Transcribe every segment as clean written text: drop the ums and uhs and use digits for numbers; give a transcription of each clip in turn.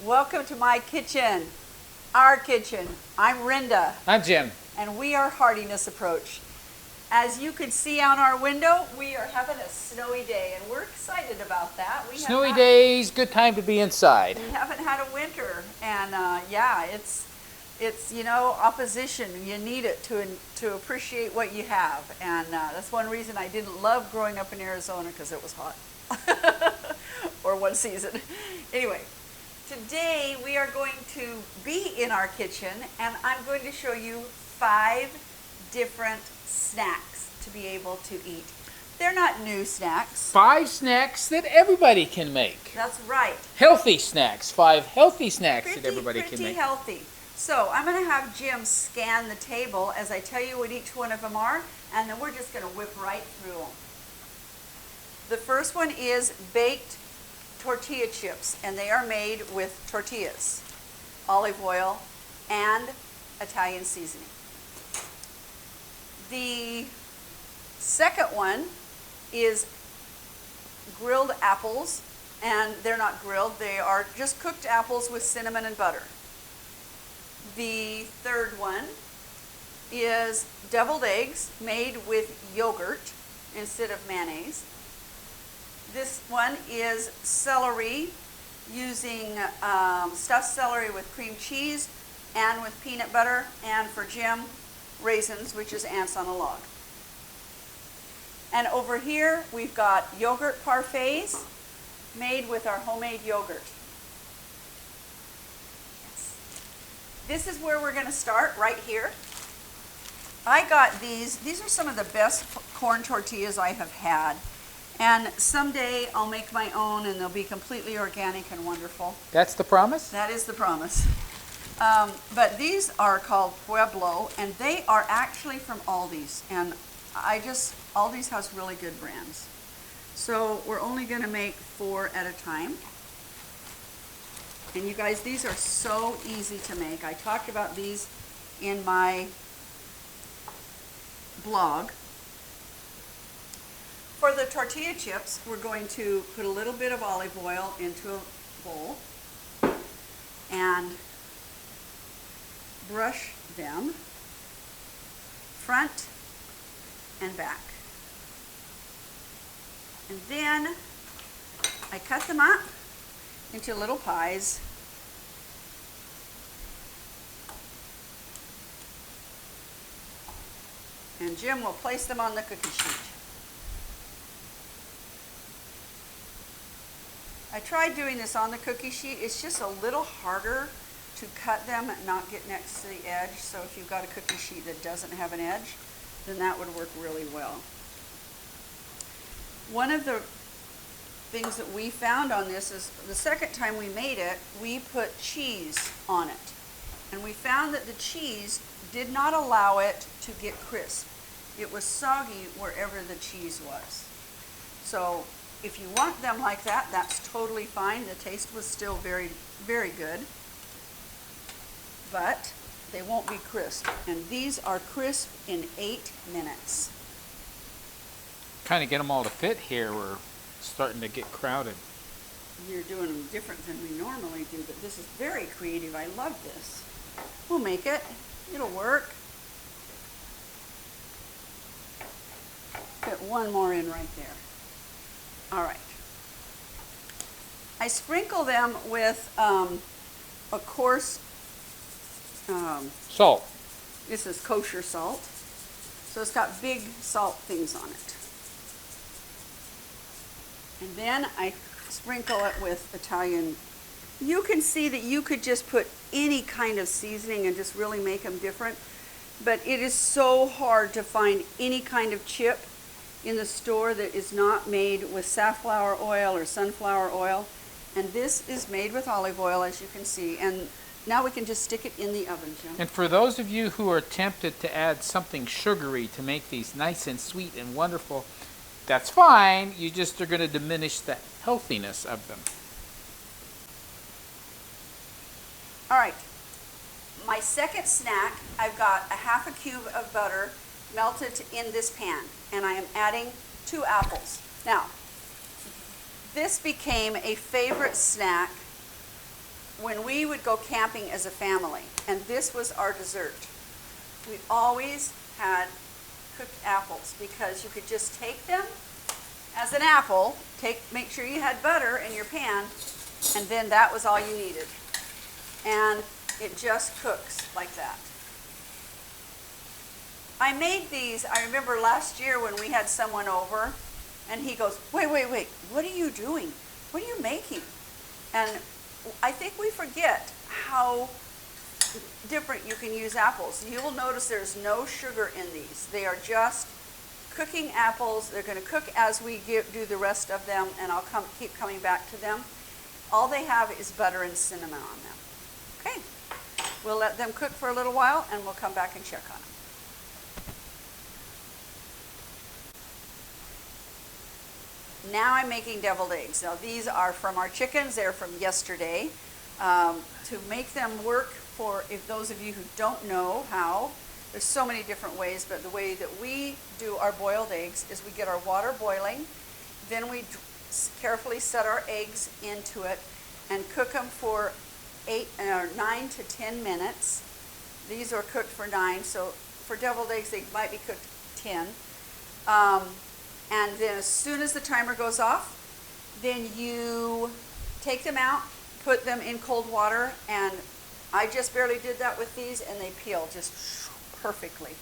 Welcome to my kitchen, our kitchen. I'm Rhenda. I'm Jim. And we are Heartiness Approach. As you can see out our window, we are having a snowy day, and we're excited about that. Snowy days, good time to be inside. We haven't had a winter, and yeah, it's opposition. You need it to appreciate what you have, and that's one reason I didn't love growing up in Arizona, because it was hot, or one season. Anyway, today we are going to be in our kitchen, and I'm going to show you 5 different snacks to be able to eat. They're not new snacks. 5 snacks that everybody can make. That's right. Healthy snacks. 5 healthy snacks that everybody can make. Pretty healthy. So I'm going to have Jim scan the table as I tell you what each one of them are, and then we're just going to whip right through them. The first one is baked tortilla chips, and they are made with tortillas, olive oil, and Italian seasoning. The second one is grilled apples, and they're not grilled, they are just cooked apples with cinnamon and butter. The third one is deviled eggs made with yogurt instead of mayonnaise. This one is celery, using stuffed celery with cream cheese and with peanut butter, and for Jim, raisins, which is ants on a log. And over here we've got yogurt parfaits made with our homemade yogurt. Yes. This is where we're going to start, right here. I got these. These are some of the best corn tortillas I have had. And someday I'll make my own, and they'll be completely organic and wonderful. That's the promise? That is the promise. But these are called Pueblo, and they are actually from Aldi's. And Aldi's has really good brands. So we're only going to make 4 at a time. And you guys, these are so easy to make. I talked about these in my blog. For the tortilla chips, we're going to put a little bit of olive oil into a bowl and brush them front and back. And then I cut them up into little pies. And Jim will place them on the cookie sheet. I tried doing this on the cookie sheet. It's just a little harder to cut them and not get next to the edge. So if you've got a cookie sheet that doesn't have an edge, then that would work really well. One of the things that we found on this is the second time we made it, we put cheese on it. And we found that the cheese did not allow it to get crisp. It was soggy wherever the cheese was. So if you want them like that, that's totally fine. The taste was still very, very good. But they won't be crisp. And these are crisp in 8 minutes. Kind of get them all to fit here. We're starting to get crowded. You're doing them different than we normally do, but this is very creative. I love this. We'll make it. It'll work. Put one more in right there. All right. I sprinkle them with a coarse Salt. This is kosher salt. So it's got big salt things on it. And then I sprinkle it with Italian. You can see that you could just put any kind of seasoning and just really make them different. But it is so hard to find any kind of chip in the store that is not made with safflower oil or sunflower oil. And this is made with olive oil, as you can see. And now we can just stick it in the oven, Jim. And for those of you who are tempted to add something sugary to make these nice and sweet and wonderful, that's fine. You just are going to diminish the healthiness of them. All right. My second snack, I've got a half a cube of butter melted in this pan, and I am adding 2 apples. Now, this became a favorite snack when we would go camping as a family, and this was our dessert, we always had cooked apples because you could just take them as an apple, make sure you had butter in your pan, and then that was all you needed. And it just cooks like that. I made these, I remember last year when we had someone over, and he goes, wait, what are you doing? What are you making? And I think we forget how different you can use apples. You will notice there's no sugar in these. They are just cooking apples. They're going to cook as we do the rest of them, and I'll keep coming back to them. All they have is butter and cinnamon on them. Okay, we'll let them cook for a little while, and we'll come back and check on them. Now I'm making deviled eggs. Now these are from our chickens. They're from yesterday. To make them work for, if those of you who don't know how, there's so many different ways, but the way that we do our boiled eggs is we get our water boiling, then we carefully set our eggs into it and cook them for 9 to 10 minutes. These are cooked for 9, so for deviled eggs they might be cooked 10. And then as soon as the timer goes off, then you take them out, put them in cold water, and I just barely did that with these, and they peel just perfectly.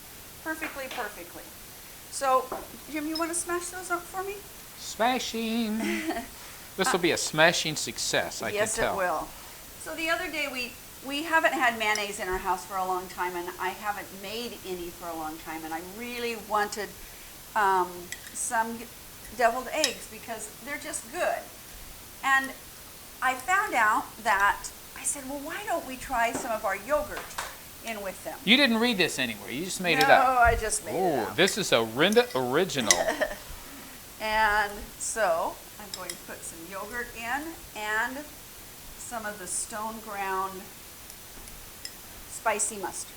Perfectly. So, Jim, you want to smash those up for me? Smashing. This will be a smashing success, I can tell. Yes, it will. So the other day we haven't had mayonnaise in our house for a long time, and I haven't made any for a long time, and I really wanted some deviled eggs because they're just good. And I found out that, I said, well, why don't we try some of our yogurt in with them? You didn't read this anywhere. You just made it up. No, I just made it up. Oh, this is a Rhenda original. And so I'm going to put some yogurt in and some of the stone ground spicy mustard.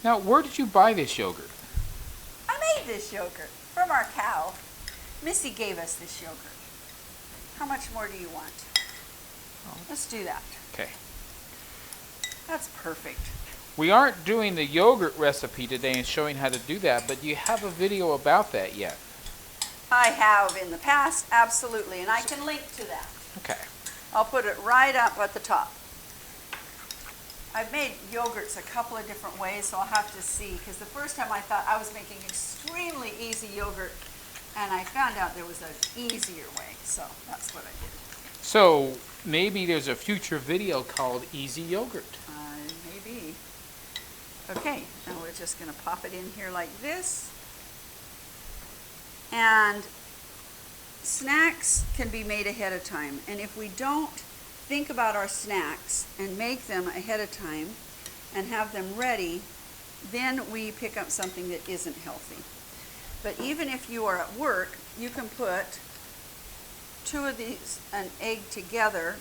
Now, where did you buy this yogurt? I made this yogurt from our cow. Missy gave us this yogurt. How much more do you want? Let's do that. Okay. That's perfect. We aren't doing the yogurt recipe today and showing how to do that, but do you have a video about that yet? I have in the past, absolutely, and I can link to that. Okay. I'll put it right up at the top. I've made yogurts a couple of different ways, so I'll have to see, because the first time I thought I was making extremely easy yogurt, and I found out there was an easier way, so that's what I did. So maybe there's a future video called Easy Yogurt. Maybe. Okay, now we're just going to pop it in here like this. And snacks can be made ahead of time, and if we don't think about our snacks and make them ahead of time and have them ready, then we pick up something that isn't healthy. But even if you are at work, you can put 2 of these, an egg together,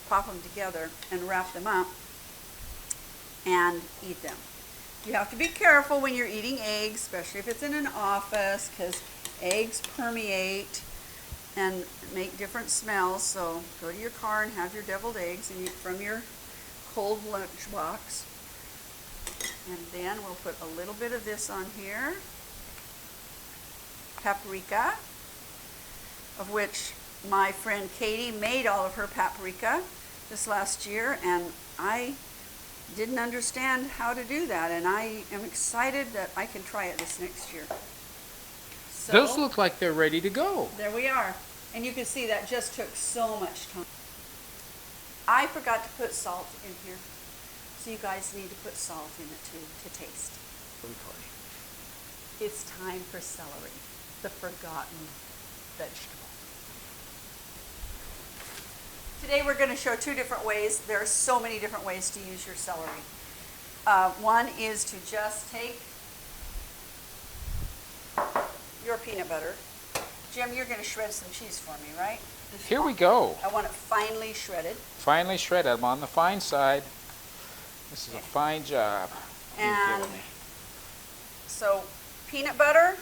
pop them together and wrap them up and eat them. You have to be careful when you're eating eggs, especially if it's in an office, because eggs permeate and make different smells. So go to your car and have your deviled eggs and eat from your cold lunch box. And then we'll put a little bit of this on here. Paprika, of which my friend Katie made all of her paprika this last year, and I didn't understand how to do that, and I am excited that I can try it this next year. So, those look like they're ready to go. There we are. And you can see that just took so much time. I forgot to put salt in here, so you guys need to put salt in it too to taste. It's time for celery, the forgotten vegetable. Today we're going to show 2 different ways. There are so many different ways to use your celery. One is to just take your peanut butter. Jim, you're going to shred some cheese for me, right? Here we go. I want it finely shredded. Finely shredded. I'm on the fine side. This is a fine job. And so peanut butter,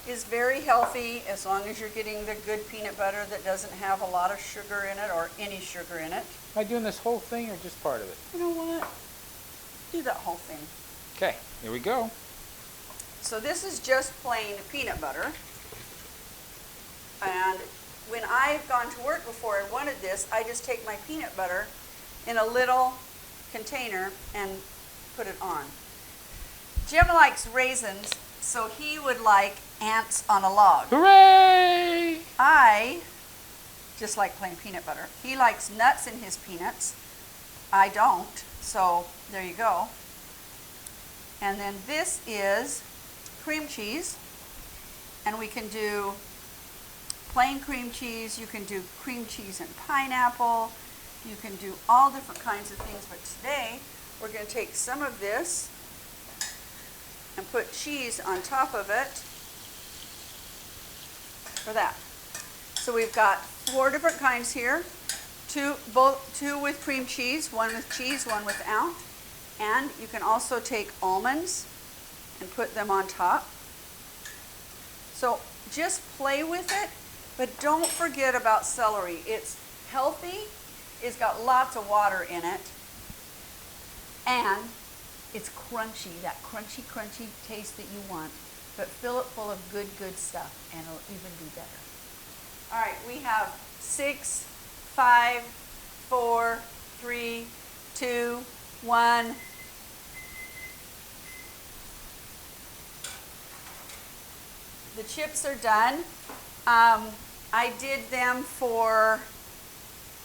is very healthy as long as you're getting the good peanut butter that doesn't have a lot of sugar in it or any sugar in it. Am I doing this whole thing or just part of it? You know what? Do that whole thing. Okay, here we go. So this is just plain peanut butter. And when I've gone to work before and wanted this, I just take my peanut butter in a little container and put it on. Jim likes raisins, so he would like ants on a log. Hooray! I just like plain peanut butter. He likes nuts in his peanuts. I don't, so there you go. And then this is cream cheese, and we can do plain cream cheese, you can do cream cheese and pineapple, you can do all different kinds of things, but today we're going to take some of this and put cheese on top of it for that. So we've got 4 different kinds here, two with cream cheese, one with cheese, one without, and you can also take almonds and put them on top. So just play with it, but don't forget about celery. It's healthy, it's got lots of water in it, and it's crunchy, that crunchy taste that you want, but fill it full of good stuff, and it'll even be better. All right, we have 6, 5, 4, 3, 2, 1. The chips are done. I did them for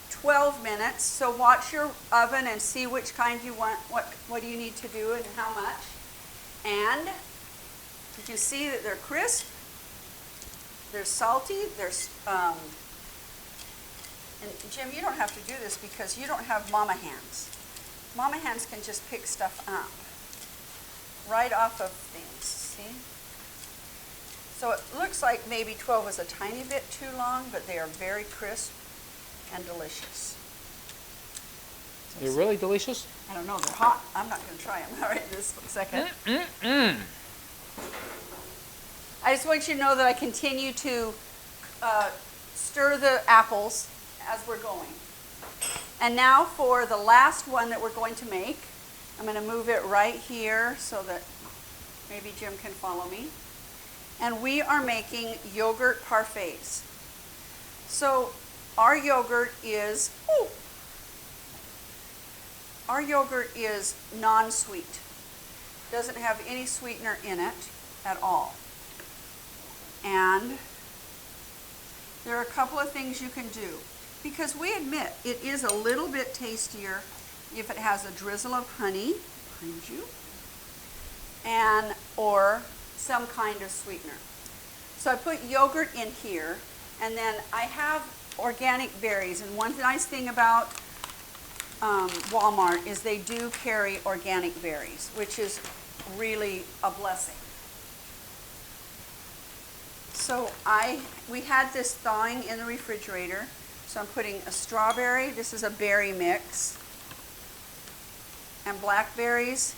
12 minutes, so watch your oven and see which kind you want, what do you need to do and how much. And you can see that they're crisp, they're salty, and Jim, you don't have to do this because you don't have mama hands. Mama hands can just pick stuff up right off of things, see? So it looks like maybe 12 was a tiny bit too long, but they are very crisp and delicious. They're really delicious? I don't know, they're hot. I'm not going to try them right this second. I just want you to know that I continue to stir the apples as we're going. And now for the last one that we're going to make, I'm going to move it right here so that maybe Jim can follow me. And we are making yogurt parfaits. So our yogurt is non-sweet. Doesn't have any sweetener in it at all. And there are a couple of things you can do. Because we admit it is a little bit tastier if it has a drizzle of honey behind you and or some kind of sweetener. So I put yogurt in here, and then I have organic berries. And one nice thing about Walmart is they do carry organic berries, which is really a blessing. So we had this thawing in the refrigerator. So I'm putting a strawberry, this is a berry mix, and blackberries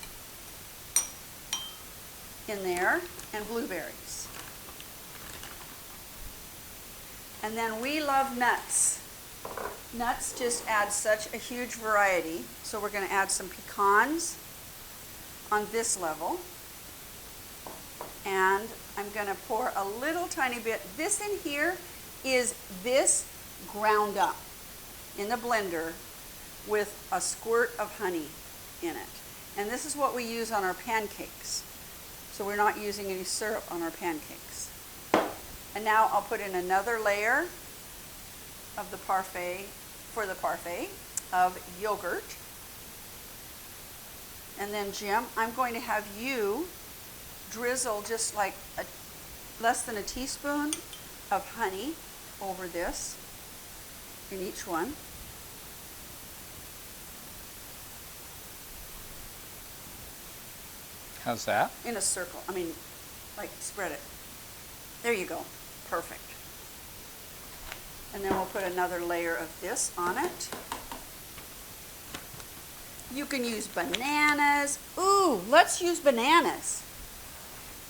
in there, and blueberries. And then we love nuts. Nuts just add such a huge variety. So we're going to add some pecans on this level. And I'm going to pour a little tiny bit. This in here is this ground up in the blender with a squirt of honey in it. And this is what we use on our pancakes. So we're not using any syrup on our pancakes. And now I'll put in another layer of the parfait, of yogurt. And then Jim, I'm going to have you drizzle just like less than a teaspoon of honey over this in each one. How's that? In a circle. I mean, like spread it. There you go. Perfect. And then we'll put another layer of this on it. You can use bananas. Ooh, let's use bananas.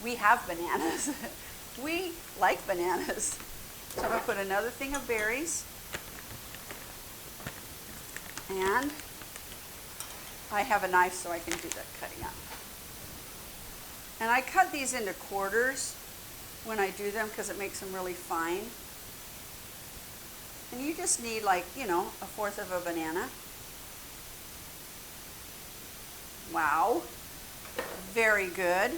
We have bananas. We like bananas. So I'm going to put another thing of berries. And I have a knife so I can do the cutting up. And I cut these into quarters when I do them because it makes them really fine. And you just need like, you know, a fourth of a banana. Wow. Very good.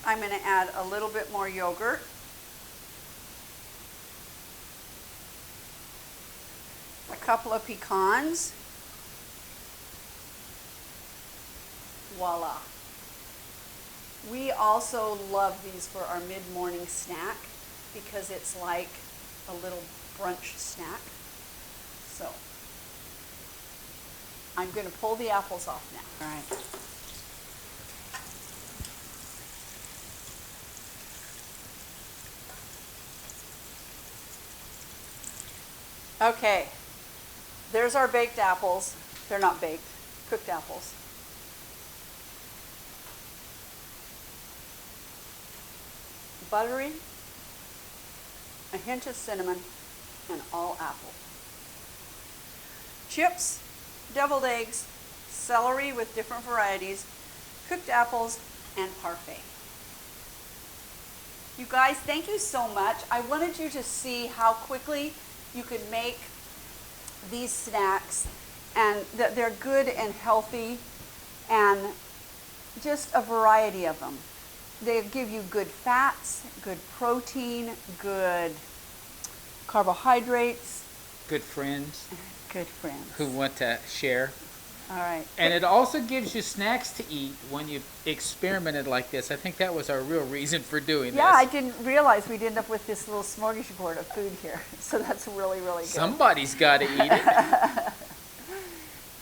I'm going to add a little bit more yogurt. A couple of pecans. Voila. We also love these for our mid-morning snack because it's like a little brunch snack. So I'm going to pull the apples off now. All right. Okay, there's our baked apples. They're not baked, cooked apples. Buttery, a hint of cinnamon, and all apple. Chips, deviled eggs, celery with different varieties, cooked apples, and parfait. You guys, thank you so much. I wanted you to see how quickly you could make these snacks and that they're good and healthy and just a variety of them. They give you good fats, good protein, good carbohydrates. Good friends. Good friends. Who want to share. All right. And it also gives you snacks to eat when you experimented like this. I think that was our real reason for doing this. Yeah, I didn't realize we'd end up with this little smorgasbord of food here. So that's really, really good. Somebody's got to eat it.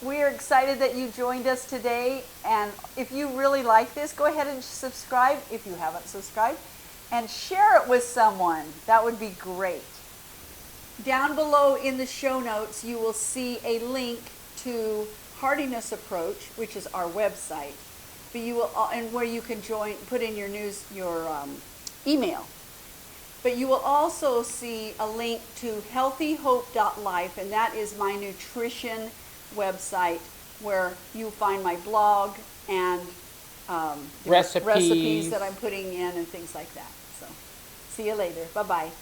We are excited that you joined us today. And if you really like this, go ahead and subscribe if you haven't subscribed. And share it with someone. That would be great. Down below in the show notes, you will see a link to Heartiness Approach, which is our website, but you will, and where you can join, put in your email. But you will also see a link to healthyhope.life, and that is my nutrition website where you find my blog and recipes that I'm putting in and things like that. So, see you later. Bye-bye.